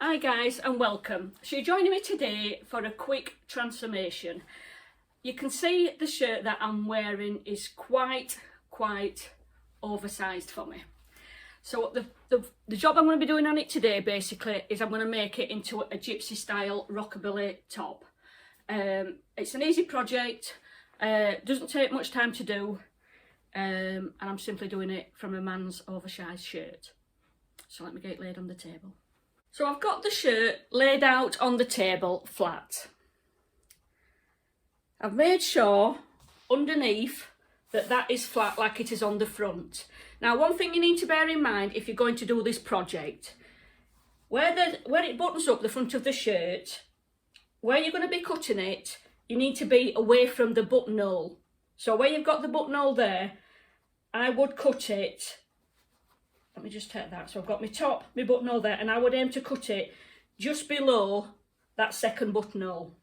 Hi guys and welcome. So you're joining me today for a quick transformation. You can see the shirt that I'm wearing is quite oversized for me. So the job I'm going to be doing on it today basically is I'm going to make it into a gypsy style rockabilly top. It's an easy project, doesn't take much time to do, and I'm simply doing it from a man's oversized shirt. So let me get it laid on the table. So I've got the shirt laid out on the table flat. I've made sure underneath that is flat like it is on the front. Now one thing you need to bear in mind if you're going to do this project, where it buttons up the front of the shirt, where you're going to be cutting it, you need to be away from the buttonhole. So where you've got the buttonhole there, I would cut it. Let me just take that. So I've got my top, my buttonhole there, and I would aim to cut it just below that second buttonhole.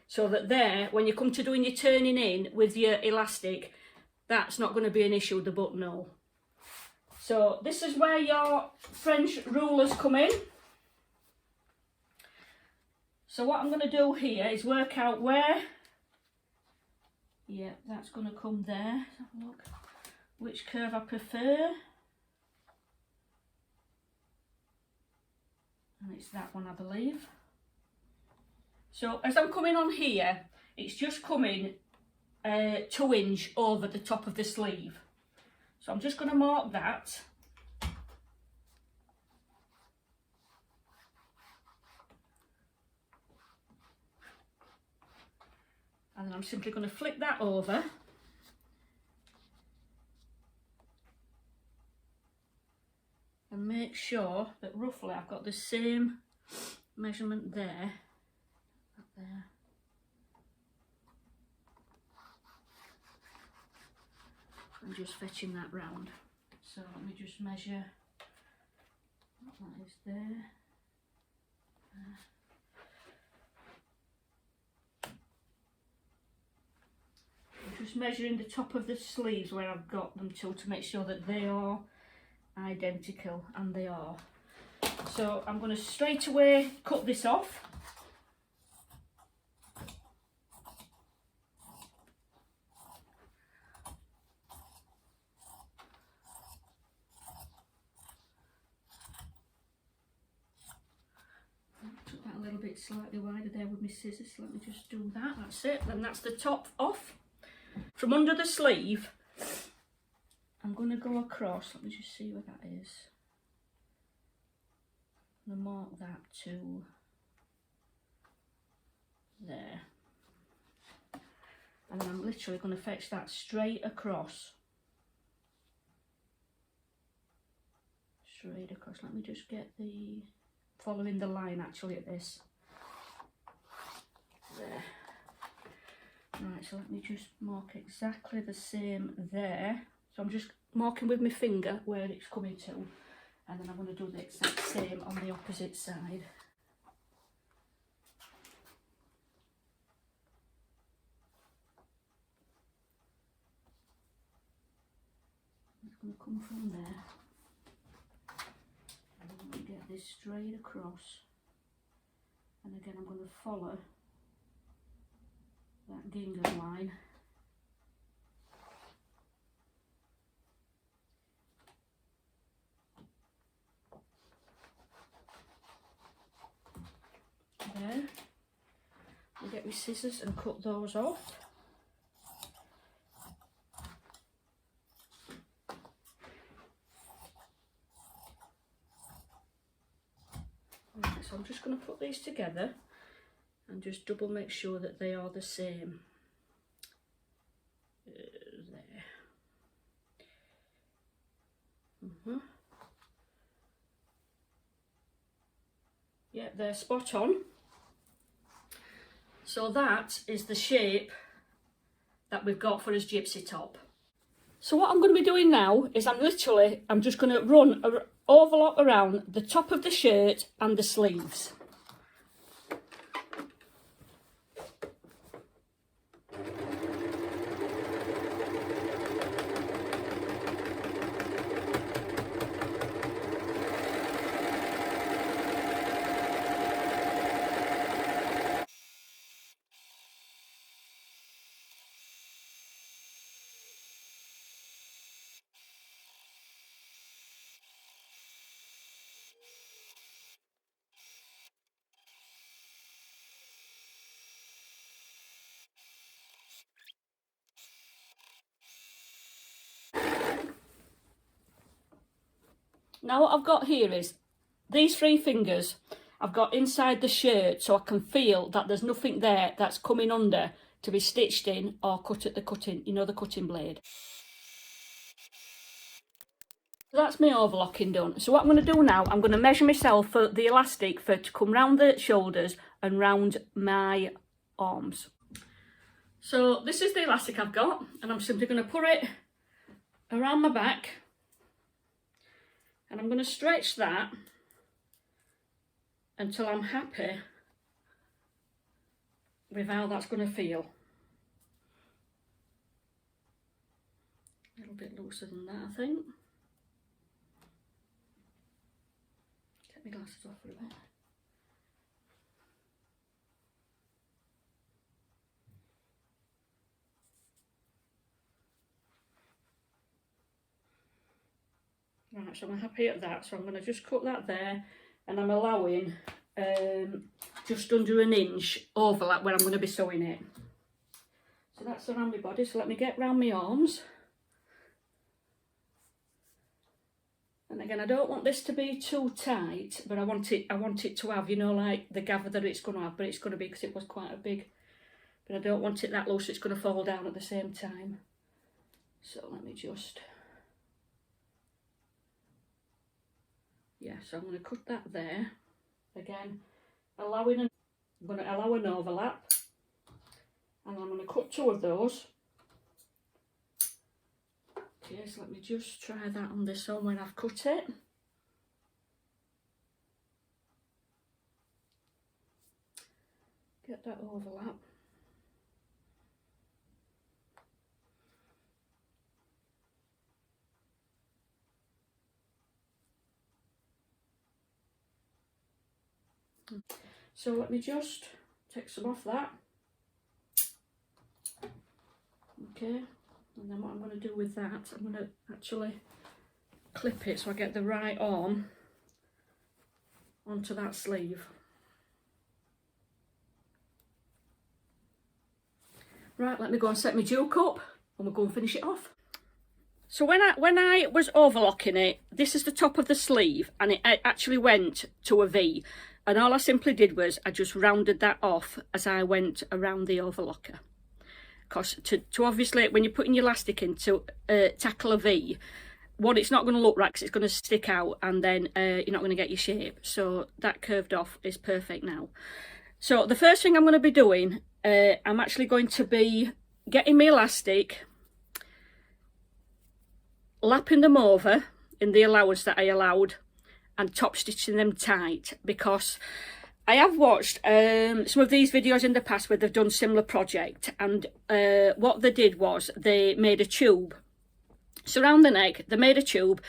So that there, when you come to doing your turning in with your elastic, that's not going to be an issue with the buttonhole. So this is where your French rulers come in. So what I'm going to do here is work out where, yeah, that's going to come there. Let's have a look. Which curve I prefer. And it's that one, I believe. So as I'm coming on here, it's just coming 2 inch over the top of the sleeve. So I'm just going to mark that. And then I'm simply going to flip that over. And make sure that roughly I've got the same measurement there. Up there. I'm just fetching that round. So let me just measure what that is there. I'm just measuring the top of the sleeves where I've got them to make sure that they are identical, and they are. So I'm going to straight away cut this off. I took that a little bit slightly wider there with my scissors. Let me just do that. That's it. Then that's the top off. From under the sleeve, I'm going to go across. Let me just see where that is. I'm going to mark that to there. And then I'm literally going to fetch that straight across. Straight across. Let me just get the, following the line actually at this. There. Right, so let me just mark exactly the same there. So I'm just marking with my finger where it's coming to, and then I'm going to do the exact same on the opposite side. It's going to come from there, and I'm going to get this straight across, and again I'm going to follow that gingham line. There. I'll get my scissors and cut those off. Right, so I'm just going to put these together and just double make sure that they are the same. There. Yeah, they're spot on. So that is the shape that we've got for his gypsy top. So what I'm going to be doing now is I'm just going to run an overlock around the top of the shirt and the sleeves. Now what I've got here is these 3 fingers I've got inside the shirt, so I can feel that there's nothing there that's coming under to be stitched in or cut at the cutting, you know, the cutting blade. So that's my overlocking done. So what I'm going to do now, I'm going to measure myself for the elastic for it to come round the shoulders and round my arms. So this is the elastic I've got, and I'm simply going to put it around my back, and I'm going to stretch that until I'm happy with how that's going to feel. A little bit looser than that, I think. Get my glasses off for a bit. Right, so I'm happy at that, so I'm going to just cut that there, and I'm allowing just under an inch overlap where I'm going to be sewing it. So that's around my body, so let me get round my arms. And again, I don't want this to be too tight, but I want it to have, you know, like the gather that it's going to have, but it's going to be, because it was quite a big, but I don't want it that loose, it's going to fall down at the same time. So let me just, yeah, so I'm going to cut that there. Again, I'm going to allow an overlap, and I'm going to cut 2 of those. Okay, so let me just try that on this one when I've cut it. Get that overlap. So let me just take some off that. Okay, and then what I'm going to do with that, I'm going to actually clip it so I get the right arm onto that sleeve. Right, let me go and set my JUKI up and we'll go and finish it off. So when I was overlocking it, this is the top of the sleeve, and it actually went to a V. And all I simply did was I just rounded that off as I went around the overlocker. Because to obviously, when you're putting your elastic in to tackle a V, one, it's not going to look right because it's going to stick out, and then you're not going to get your shape. So that curved off is perfect now. So the first thing I'm going to be doing, I'm actually going to be getting my elastic, lapping them over in the allowance that I allowed, and top stitching them tight, because I have watched some of these videos in the past where they've done similar project, and what they did was they made a tube. So around the neck, they made a tube,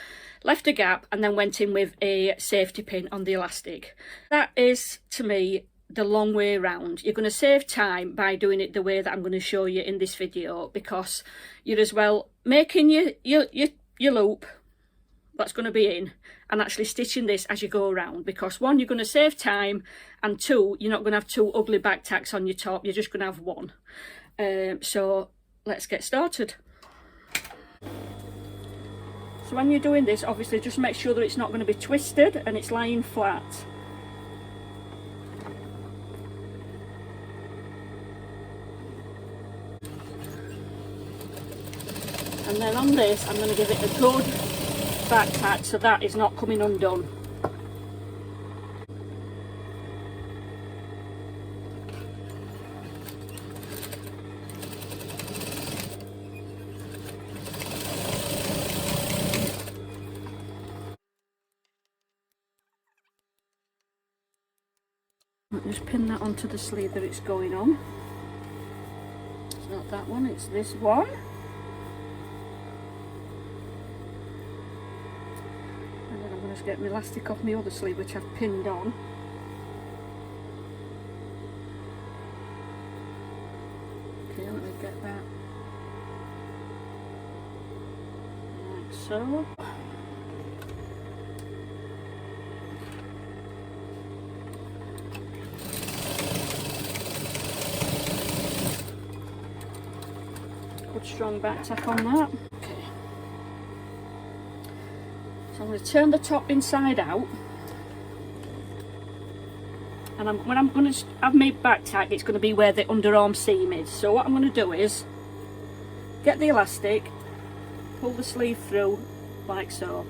left a gap, and then went in with a safety pin on the elastic. That is, to me, the long way round. You're going to save time by doing it the way that I'm going to show you in this video, because you're as well making your loop that's going to be in, and actually stitching this as you go around, because 1, you're going to save time, and 2, you're not going to have 2 ugly back tacks on your top, you're just going to have 1. So let's get started. So when you're doing this, obviously just make sure that it's not going to be twisted and it's lying flat. And then on this, I'm going to give it a good back tack so that is not coming undone. I'll just pin that onto the sleeve that it's going on. It's not that one, it's this one. And then I'm going to get my elastic off my other sleeve, which I've pinned on. Okay, let me get that like so. Good strong back tack on that. Okay. So So I'm going to turn the top inside out. And when I'm going to have my back tack, it's going to be where the underarm seam is. So what I'm going to do is get the elastic, pull the sleeve through like so,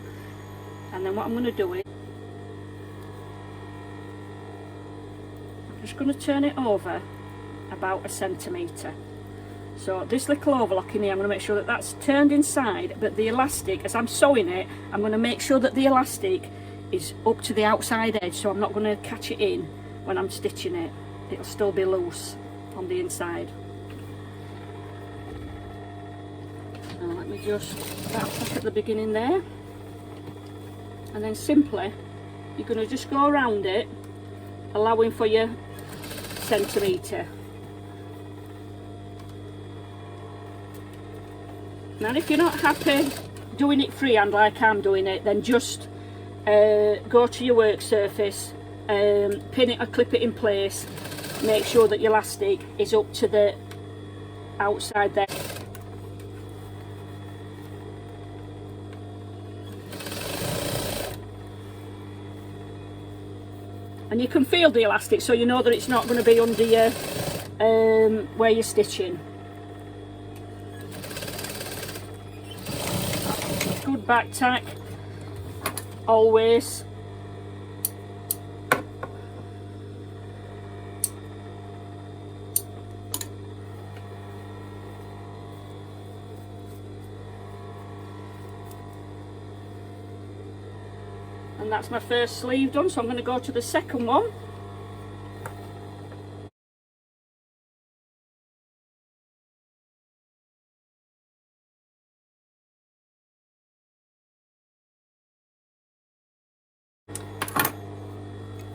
and then what I'm going to do is I'm just going to turn it over about 1 centimetre. So this little overlock in here, I'm going to make sure that that's turned inside, but the elastic, as I'm sewing it, I'm going to make sure that the elastic is up to the outside edge, so I'm not going to catch it in when I'm stitching it. It'll still be loose on the inside. So let me just back at the beginning there, and then simply you're going to just go around it, allowing for your centimetre. Now if you're not happy doing it freehand like I'm doing it, then just go to your work surface, pin it or clip it in place, make sure that your elastic is up to the outside there. And you can feel the elastic, so you know that it's not going to be under your where you're stitching. Good back tack, always. And that's my first sleeve done, so I'm going to go to the second one.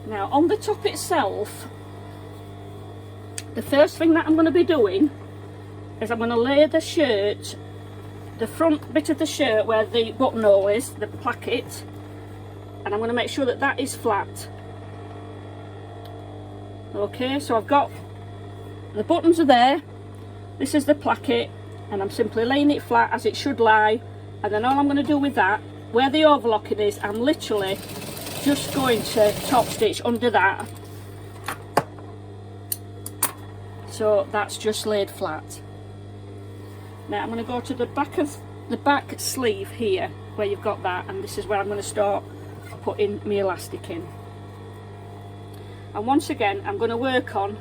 Now on the top itself, the first thing that I'm going to be doing is I'm going to lay the shirt, the front bit of the shirt where the buttonhole is, the placket, and I'm going to make sure that that is flat. Okay, so I've got the buttons are there, this is the placket, and I'm simply laying it flat as it should lie, and then all I'm going to do with that, where the overlocking is, I'm literally just going to top stitch under that, so that's just laid flat. Now I'm going to go to the back of the back sleeve here where you've got that, and this is where I'm going to start putting my elastic in. And once again I'm going to work on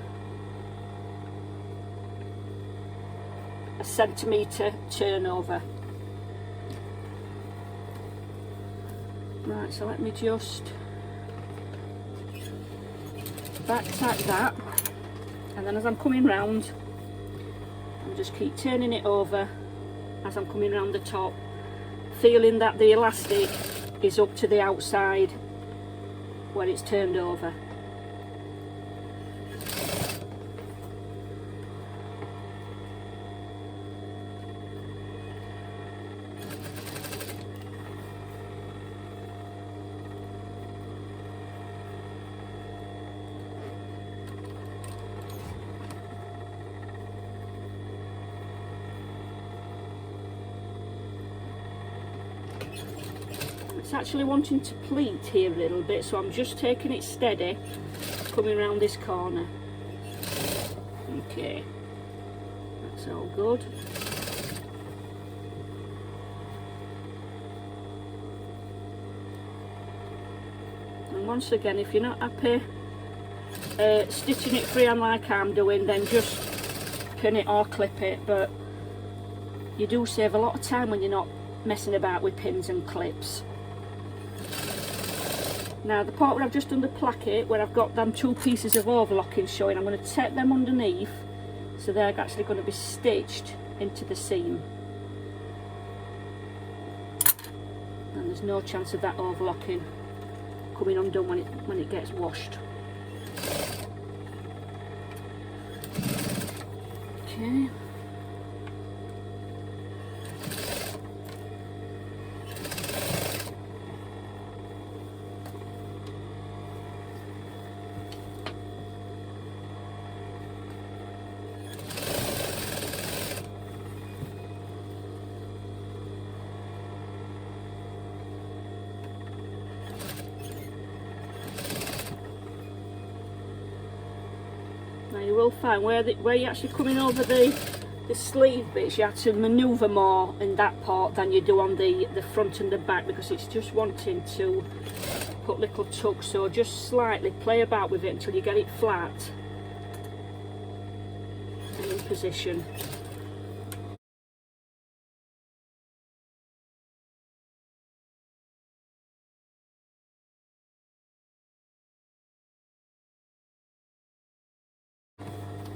1 centimetre turnover. Right, so let me just back tack that, and then as I'm coming round, I'll just keep turning it over as I'm coming round the top, feeling that the elastic is up to the outside where it's turned over. It's actually wanting to pleat here a little bit, so I'm just taking it steady, coming around this corner. Okay, that's all good. And once again, if you're not happy stitching it freehand like I'm doing, then just pin it or clip it, but you do save a lot of time when you're not messing about with pins and clips. Now the part where I've just done the placket, where I've got them 2 pieces of overlocking showing, I'm going to take them underneath, so they're actually going to be stitched into the seam. And there's no chance of that overlocking coming undone when it gets washed. Okay. you will find where you're actually coming over the sleeve bits, you have to manoeuvre more in that part than you do on the front and the back, because it's just wanting to put little tucks. So just slightly play about with it until you get it flat and in position.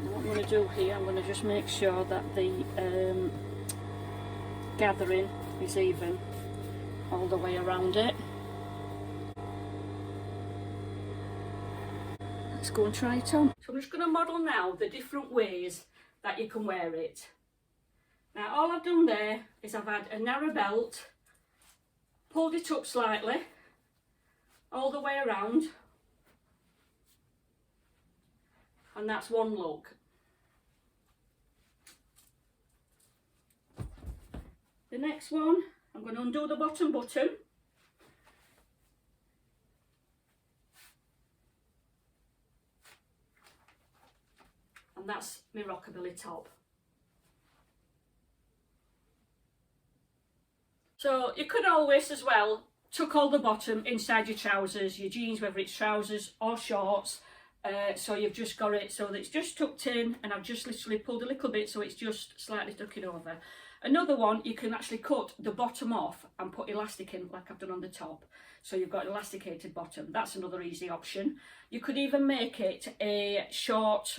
What I'm going to do here, I'm going to just make sure that the gathering is even all the way around it. Let's go and try it on. So I'm just going to model now the different ways that you can wear it. Now all I've done there is I've had a narrow belt, pulled it up slightly all the way around, and that's one look. The next one, I'm going to undo the bottom button, and that's my rockabilly top. So you could always as well tuck all the bottom inside your trousers, your jeans, whether it's trousers or shorts. So you've just got it so that it's just tucked in, and I've just literally pulled a little bit so it's just slightly tucking over. Another one, you can actually cut the bottom off and put elastic in like I've done on the top. So you've got an elasticated bottom. That's another easy option. You could even make it a short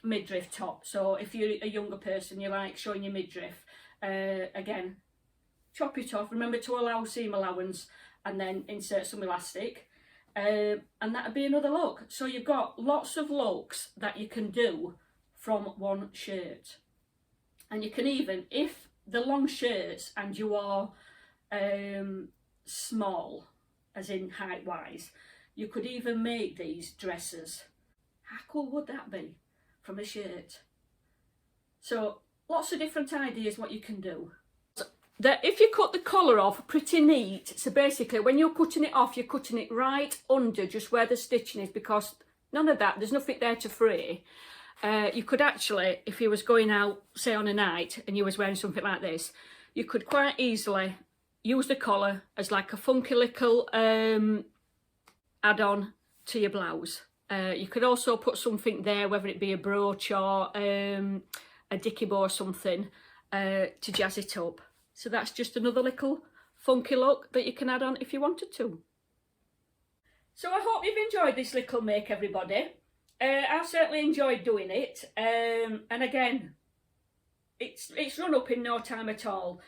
midriff top. So if you're a younger person, you like showing your midriff, again, chop it off. Remember to allow seam allowance and then insert some elastic. And that'd be another look. So you've got lots of looks that you can do from one shirt. And you can even, if the long shirts and you are small, as in height wise, you could even make these dresses. How cool would that be from a shirt? So lots of different ideas what you can do. That if you cut the collar off, pretty neat. So basically when you're cutting it off, you're cutting it right under just where the stitching is, because none of that, there's nothing there to fray. You could actually, if you was going out, say on a night, and you was wearing something like this, you could quite easily use the collar as like a funky little add-on to your blouse. You could also put something there, whether it be a brooch or a dicky bow or something, to jazz it up. So that's just another little funky look that you can add on if you wanted to. So I hope you've enjoyed this little make, everybody. I've certainly enjoyed doing it, and again, it's run up in no time at all.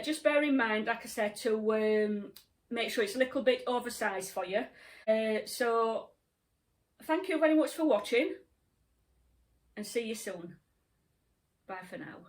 Just bear in mind, like I said, to make sure it's a little bit oversized for you. So thank you very much for watching, and see you soon. Bye for now.